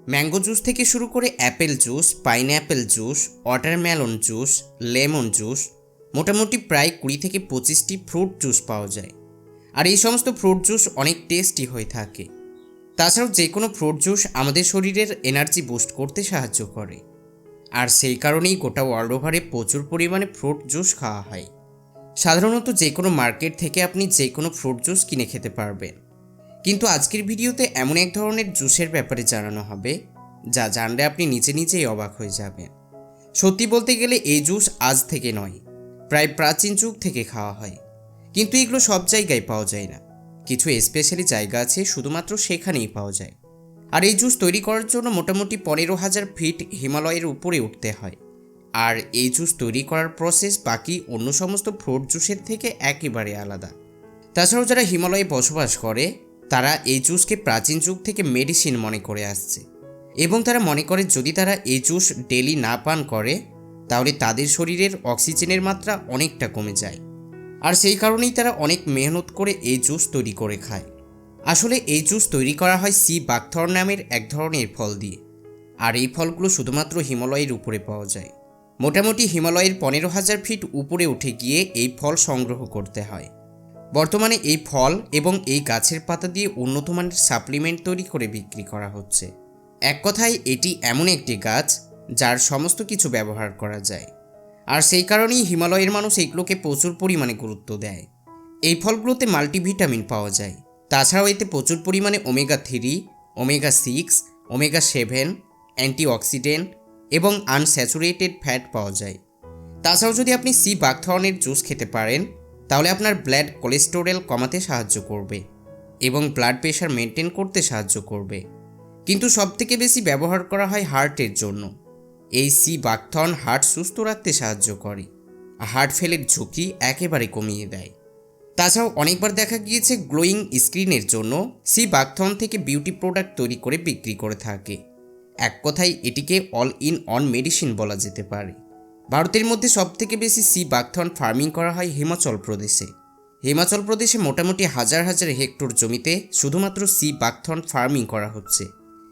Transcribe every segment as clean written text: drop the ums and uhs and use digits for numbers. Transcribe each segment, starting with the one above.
Mango juice থেকে শুরু করে Apple juice, pineapple juice, watermelon juice, lemon juice, মোটামুটি প্রায় 20 থেকে 25টি ফ্রুট জুস পাওয়া যায়। আর এই সমস্ত ফ্রুট জুস অনেক টেস্টি হয়ে থাকে। তাছাড়াও যে কোনো ফ্রুট জুস আমাদের শরীরের এনার্জি বুস্ট করতে সাহায্য করে। আর সেই কারণেই গোটা ওয়ার্ল্ড ওভারে প্রচুর পরিমাণে ফ্রুট জুস খাওয়া হয়। সাধারণত যে কোনো মার্কেট থেকে আপনি যে কোনো ফ্রুট জুস কিনে খেতে পারবেন। কিন্তু আজকের ভিডিওতে এমন এক ধরনের জুসের ব্যাপারে জানানো হবে যা জানলে আপনি নিজে নিজেই অবাক হয়ে যাবেন। সত্যি বলতে গেলে এই জুস আজ থেকে নয়, প্রায় প্রাচীন যুগ থেকে খাওয়া হয়। কিন্তু এগুলো সব জায়গায় পাওয়া যায় না, কিছু স্পেশালি জায়গা আছে শুধুমাত্র সেখানেই পাওয়া যায়। আর এই জুস তৈরি করার জন্য মোটামুটি 15,000 ফিট হিমালয়ের উপরে উঠতে হয়। আর এই জুস তৈরি করার প্রসেস বাকি অন্য সমস্ত ফ্রুট জুসের থেকে একেবারে আলাদা। তাছাড়াও যারা হিমালয়ে বসবাস করে তারা এই জুসকে প্রাচীন যুগ থেকে মেডিসিন মনে করে আসছে, এবং তারা মনে করে যদি তারা এই জুস ডেলি না পান করে তাহলে তাদের শরীরের অক্সিজেনের মাত্রা অনেকটা কমে যায়। আর সেই কারণেই তারা অনেক মেহনত করে এই জুস তৈরি করে খায়। আসলে এই জুস তৈরি করা হয় সি বাকথর্ন নামের এক ধরনের ফল দিয়ে। আর এই ফলগুলো শুধুমাত্র হিমালয়ের উপরে পাওয়া যায়। মোটামুটি হিমালয়ের 15,000 ফিট উপরে উঠে গিয়ে এই ফল সংগ্রহ করতে হয়। বর্তমানে এই ফল এবং এই গাছের পাতা দিয়ে উন্নত মানের সাপ্লিমেন্ট তৈরি করে বিক্রি করা হচ্ছে। এক কথায় এটি এমন একটি গাছ যার সমস্ত কিছু ব্যবহার করা যায়। আর সেই কারণেই হিমালয়ের মানুষ এগুলোকে প্রচুর পরিমাণে গুরুত্ব দেয়। এই ফলগুলোতে মাল্টিভিটামিন পাওয়া যায়। তাছাড়াও এতে প্রচুর পরিমাণে ওমেগা 3, ওমেগা 6, ওমেগা 7, অ্যান্টিঅক্সিডেন্ট এবং আনস্যাচুরেটেড ফ্যাট পাওয়া যায়। তাছাড়াও যদি আপনি সি বাকথর্নের জুস খেতে পারেন তাহলে আপনার ব্লাড কোলেস্টেরল কমাতে সাহায্য করবে এবং ব্লাড প্রেশার মেনটেন করতে সাহায্য করবে। কিন্তু সবথেকে বেশি ব্যবহার করা হয় হার্টের জন্য। এই সি বাকথর্ন হার্ট সুস্থ রাখতে সাহায্য করে, হার্ট ফেলের ঝুঁকি একেবারে কমিয়ে দেয়। তাছাড়াও অনেকবার দেখা গিয়েছে গ্লোয়িং স্কিনের জন্য সি বাকথর্ন থেকে বিউটি প্রোডাক্ট তৈরি করে বিক্রি করে থাকে। এক কথায় এটিকে অল ইন অন মেডিসিন বলা যেতে পারে। ভারতের মধ্যে সবথেকে বেশি সি বাকথর্ন ফার্মিং করা হয় হিমাচল প্রদেশে। হিমাচল প্রদেশে মোটামুটি হাজার হাজার হেক্টর জমিতে শুধুমাত্র সি বাকথর্ন ফার্মিং করা হচ্ছে।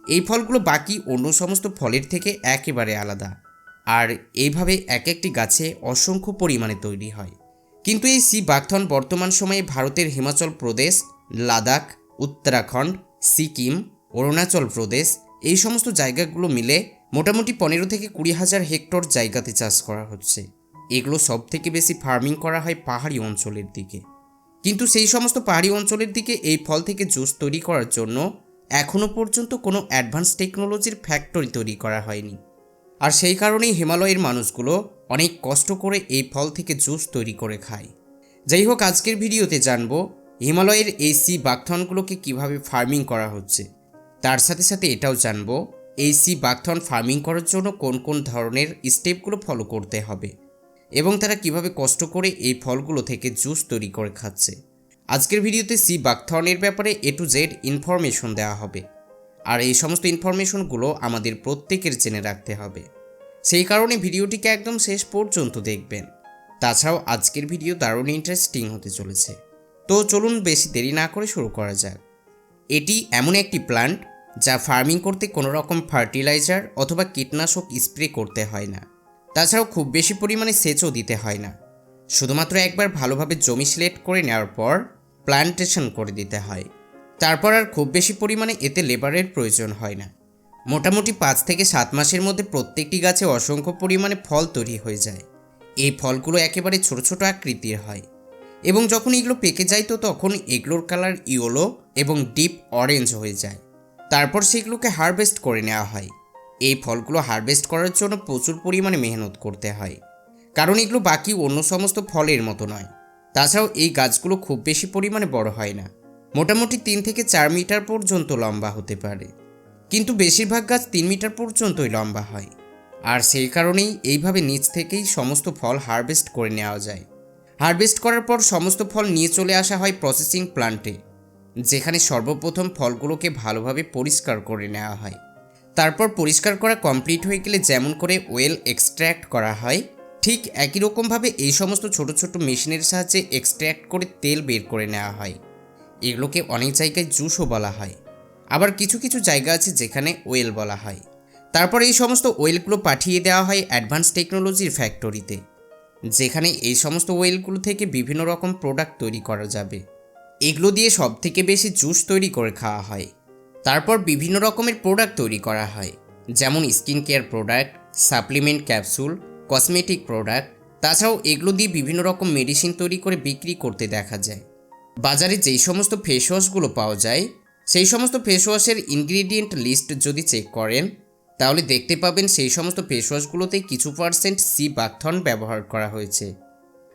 এই ফলগুলো বাকি অন্য সমস্ত ফলের থেকে একেবারে আলাদা। আর এইভাবে এক একটি গাছে অসংখ্য পরিমাণে তৈরি হয়। কিন্তু এই সি বাকথর্ন বর্তমান সময়ে ভারতের হিমাচল প্রদেশ, লাদাখ, উত্তরাখণ্ড, সিকিম, অরুণাচল প্রদেশ এই সমস্ত জায়গাগুলো মিলে মোটামুটি 15 থেকে 20,000 হেক্টর জায়গাতে চাষ করা হচ্ছে। এগুলো সব থেকে বেশি ফার্মিং করা হয় পাহাড়ি অঞ্চলের দিকে। কিন্তু সেই সমস্ত পাহাড়ি অঞ্চলের দিকে এই ফল থেকে জুস তৈরি করার জন্য এখনও পর্যন্ত কোনো অ্যাডভান্স টেকনোলজির ফ্যাক্টরি তৈরি করা হয়নি। আর সেই কারণেই হিমালয়ের মানুষগুলো অনেক কষ্ট করে এই ফল থেকে জুস তৈরি করে খায়। যাই হোক, আজকের ভিডিওতে জানবো হিমালয়ের এই সি বাকথর্নগুলোকে কীভাবে ফার্মিং করা হচ্ছে। তার সাথে সাথে এটাও জানবো এই সি বাকথর্ন ফার্মিং করার জন্য কোন কোন ধরনের স্টেপগুলো ফলো করতে হবে এবং তারা কিভাবে কষ্ট করে এই ফলগুলো থেকে জুস তৈরি করে খাচ্ছে। আজকের ভিডিওতে সি বাকথর্নের ব্যাপারে A to Z ইনফরমেশন দেওয়া হবে। আর এই সমস্ত ইনফরমেশনগুলো আমাদের প্রত্যেকের জেনে রাখতে হবে। সেই কারণে ভিডিওটিকে একদম শেষ পর্যন্ত দেখবেন। তাছাড়াও আজকের ভিডিও দারুণ ইন্টারেস্টিং হতে চলেছে। তো চলুন বেশি দেরি না করে শুরু করা যাক। এটি এমন একটি প্ল্যান্ট যা ফার্মিং করতে কোনো রকম ফার্টিলাইজার অথবা কীটনাশক স্প্রে করতে হয় না। তাছাড়াও খুব বেশি পরিমাণে সেচও দিতে হয় না। শুধুমাত্র একবার ভালোভাবে জমি সিলেক্ট করে নেওয়ার পর প্ল্যান্টেশন করে দিতে হয়। তারপর আর খুব বেশি পরিমাণে এতে লেবারের প্রয়োজন হয় না। মোটামুটি 5 থেকে 7 মাসের মধ্যে প্রত্যেকটি গাছে অসংখ্য পরিমাণে ফল তৈরি হয়ে যায়। এই ফলগুলো একেবারে ছোট ছোট আকৃতির হয় এবং যখন এগুলো পেকে যায় তো তখন এগুলোর কালার ইয়েলো এবং ডিপ অরেঞ্জ হয়ে যায়। তারপর সেগুলোকে হারভেস্ট করে নেওয়া হয়। এই ফলগুলো হারভেস্ট করার জন্য প্রচুর পরিমাণে মেহনত করতে হয়, কারণ এগুলো বাকি অন্য সমস্ত ফলের মতো নয়। তাছাড়াও এই গাছগুলো খুব বেশি পরিমাণে বড় হয় না, মোটামুটি 3 থেকে 4 মিটার পর্যন্ত লম্বা হতে পারে। কিন্তু বেশিরভাগ গাছ 3 মিটার পর্যন্তই লম্বা হয়। আর সেই কারণেই এইভাবে নিচ থেকেই সমস্ত ফল হারভেস্ট করে নেওয়া যায়। হারভেস্ট করার পর সমস্ত ফল নিয়ে চলে আসা হয় প্রসেসিং প্ল্যান্টে, যেখানে সর্বপ্রথম ফলগুলোকে ভালোভাবে পরিষ্কার করে নেওয়া হয়। তারপর পরিষ্কার করা কমপ্লিট হয়ে গেলে যেমন করে ওয়েল এক্সট্র্যাক্ট করা হয়, ঠিক একই রকমভাবে এই সমস্ত ছোট ছোট মেশিনের সাহায্যে এক্সট্র্যাক্ট করে তেল বের করে নেওয়া হয়। এগুলোকে অনেক জায়গায় জুসও বলা হয়। আবার কিছু কিছু জায়গা আছে যেখানে ওয়েল বলা হয়। তারপর এই সমস্ত ওয়েলগুলো পাঠিয়ে দেওয়া হয় অ্যাডভান্স টেকনোলজির ফ্যাক্টরিতে, যেখানে এই সমস্ত ওয়েলগুলো থেকে বিভিন্ন রকম প্রোডাক্ট তৈরি করা যাবে। এগুলো দিয়ে সবথেকে বেশি জুস তৈরি করে খাওয়া হয়। তারপর বিভিন্ন রকমের প্রোডাক্ট তৈরি করা হয়, যেমন skin care product, supplement capsule, cosmetic product. তাছাড়াও এগুলো দিয়ে বিভিন্ন রকম মেডিসিন তৈরি করে বিক্রি করতে দেখা যায়। বাজারে যেই সমস্ত ফেস ওয়াশগুলো পাওয়া যায়, সেই সমস্ত ফেস ওয়াশের ইনগ্রিডিয়েন্ট লিস্ট যদি চেক করেন, তাহলে দেখতে পাবেন সেই সমস্ত ফেস ওয়াশগুলোতে কিছু পার্সেন্ট সি বাকথর্ন ব্যবহার করা হয়েছে।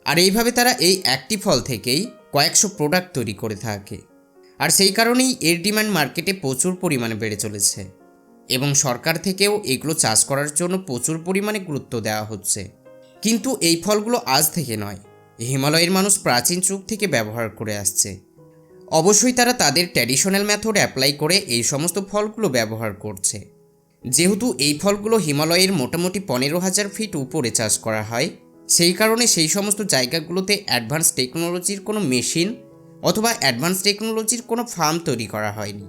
আর এইভাবে তারা এই একটি ফল থেকেই কয়েকশো প্রোডাক্ট তৈরি করে থাকে। আর সেই কারণেই এর ডিমান্ড মার্কেটে প্রচুর পরিমাণে বেড়ে চলেছে, এবং সরকার থেকেও এগুলো চাষ করার জন্য প্রচুর পরিমাণে গুরুত্ব দেওয়া হচ্ছে। কিন্তু এই ফলগুলো আজ থেকে নয়, হিমালয়ের মানুষ প্রাচীন যুগ থেকে ব্যবহার করে আসছে। অবশ্যই তারা তাদের ট্র্যাডিশনাল মেথড অ্যাপ্লাই করে এই সমস্ত ফলগুলো ব্যবহার করছে। যেহেতু এই ফলগুলো হিমালয়ের মোটামুটি 15,000 ফিট উপরে চাষ করা হয়, সেই কারণে সেই সমস্ত জায়গাগুলোতে অ্যাডভান্স টেকনোলজির কোনো মেশিন অথবা অ্যাডভান্স টেকনোলজির কোনো ফার্ম তৈরি করা হয়নি।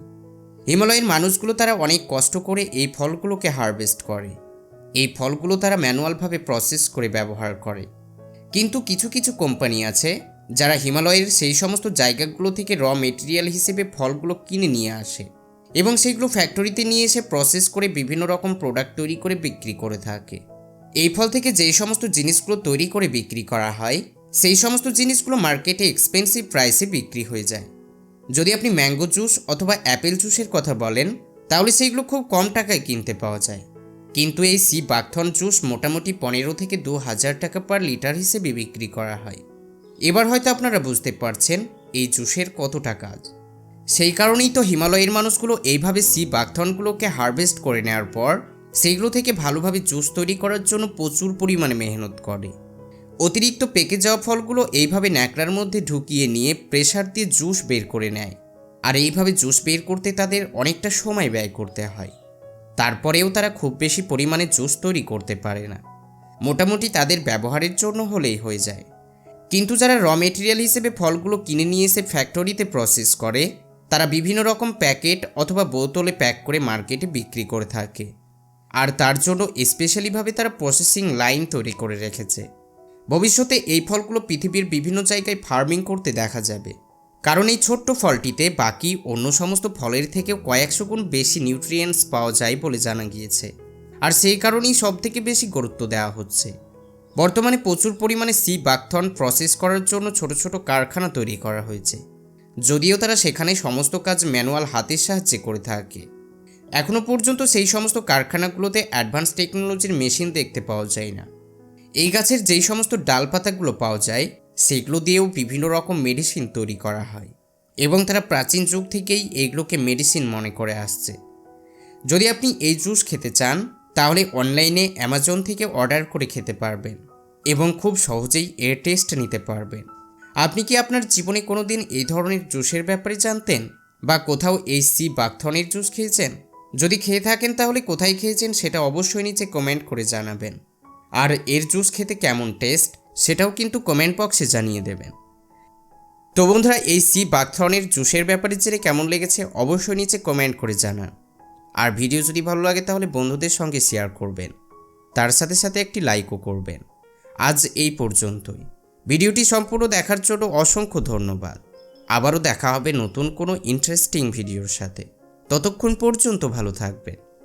হিমালয়ের মানুষগুলো তারা অনেক কষ্ট করে এই ফলগুলোকে হারভেস্ট করে। এই ফলগুলো তারা ম্যানুয়ালভাবে প্রসেস করে ব্যবহার করে। কিন্তু কিছু কিছু কোম্পানি আছে যারা হিমালয়ের সেই সমস্ত জায়গাগুলো থেকে র মেটেরিয়াল হিসেবে ফলগুলো কিনে নিয়ে আসে এবং সেইগুলো ফ্যাক্টরিতে নিয়ে এসে প্রসেস করে বিভিন্ন রকম প্রোডাক্ট তৈরি করে বিক্রি করে থাকে। এই ফল থেকে যেই সমস্ত জিনিসগুলো তৈরি করে বিক্রি করা হয়, সেই সমস্ত জিনিসগুলো মার্কেটে এক্সপেন্সিভ প্রাইসে বিক্রি হয়ে যায়। যদি আপনি ম্যাঙ্গো জুস অথবা অ্যাপেল জুসের কথা বলেন, তাহলে সেইগুলো খুব কম টাকায় কিনতে পাওয়া যায়। কিন্তু এই সি বাকথর্ন জুস মোটামুটি 15 থেকে 2,000 টাকা পার লিটার হিসেবে বিক্রি করা হয়। এবার হয়তো আপনারা বুঝতে পারছেন এই জুসের কতটা কাজ। সেই কারণেই তো হিমালয়ের মানুষগুলো এইভাবে সি বাকথর্নগুলোকে হারভেস্ট করে নেওয়ার পর সেইগুলো থেকে ভালোভাবে জুস তৈরি করার জন্য প্রচুর পরিমাণে মেহনত করে। অতিরিক্ত পেকে যাওয়া ফলগুলো এইভাবে ন্যাকড়ার মধ্যে ঢুকিয়ে নিয়ে প্রেসার দিয়ে জুস বের করে নেয়। আর এইভাবে জুস বের করতে তাদের অনেকটা সময় ব্যয় করতে হয়। তারপরেও তারা খুব বেশি পরিমাণে জুস তৈরি করতে পারে না, মোটামুটি তাদের ব্যবহারের জন্য হলেই হয়ে যায়। কিন্তু যারা র মেটেরিয়াল হিসেবে ফলগুলো কিনে নিয়ে এসে ফ্যাক্টরিতে প্রসেস করে, তারা বিভিন্ন রকম প্যাকেট অথবা বোতলে প্যাক করে মার্কেটে বিক্রি করে থাকে। আর তার জন্য স্পেশালিভাবে তারা প্রসেসিং লাইন তৈরি করে রেখেছে। ভবিষ্যতে এই ফলগুলো পৃথিবীর বিভিন্ন জায়গায় ফার্মিং করতে দেখা যাবে, কারণ এই ছোট্ট ফলটিতে বাকি অন্য সমস্ত ফলের থেকেও কয়েকশো গুণ বেশি নিউট্রিয়েন্টস পাওয়া যায় বলে জানা গিয়েছে। আর সেই কারণেই সবথেকে বেশি গুরুত্ব দেওয়া হচ্ছে। বর্তমানে প্রচুর পরিমাণে সি বাকথর্ন প্রসেস করার জন্য ছোট ছোট কারখানা তৈরি করা হয়েছে, যদিও তারা সেখানে সমস্ত কাজ ম্যানুয়াল হাতের সাহায্যে করে থাকে। এখনও পর্যন্ত সেই সমস্ত কারখানাগুলোতে অ্যাডভান্স টেকনোলজির মেশিন দেখতে পাওয়া যায় না। এই গাছের যেই সমস্ত ডালপাতাগুলো পাওয়া যায়, সেগুলো দিয়েও বিভিন্ন রকম মেডিসিন তৈরি করা হয়, এবং তারা প্রাচীন যুগ থেকেই এইগুলোকে মেডিসিন মনে করে আসছে। যদি আপনি এই জুস খেতে চান, তাহলে অনলাইনে অ্যামাজন থেকে অর্ডার করে খেতে পারবেন এবং খুব সহজেই এর টেস্ট নিতে পারবেন। আপনি কি আপনার জীবনে কোনো দিন এই ধরনের জুসের ব্যাপারে জানতেন, বা কোথাও এই সি বাকথর্নের জুস খেয়েছেন? যদি খেয়ে থাকেন তাহলে কোথায় খেয়েছেন সেটা অবশ্যই নিচে কমেন্ট করে জানাবেন। আর এর জুস খেতে কেমন টেস্ট সেটাও কিন্তু কমেন্ট বক্সে জানিয়ে দেবেন। তো বন্ধুরা, এই সি বাকথর্নের জুসের ব্যাপারে জেনে কেমন লেগেছে অবশ্যই নিচে কমেন্ট করে জানান। আর ভিডিও যদি ভালো লাগে তাহলে বন্ধুদের সঙ্গে শেয়ার করবেন, তার সাথে সাথে একটি লাইকও করবেন। আজ এই পর্যন্তই। ভিডিওটি সম্পূর্ণ দেখার জন্য অসংখ্য ধন্যবাদ। আবারও দেখা হবে নতুন কোনো ইন্টারেস্টিং ভিডিওর সাথে। ততক্ষণ পর্যন্ত ভালো থাকবেন।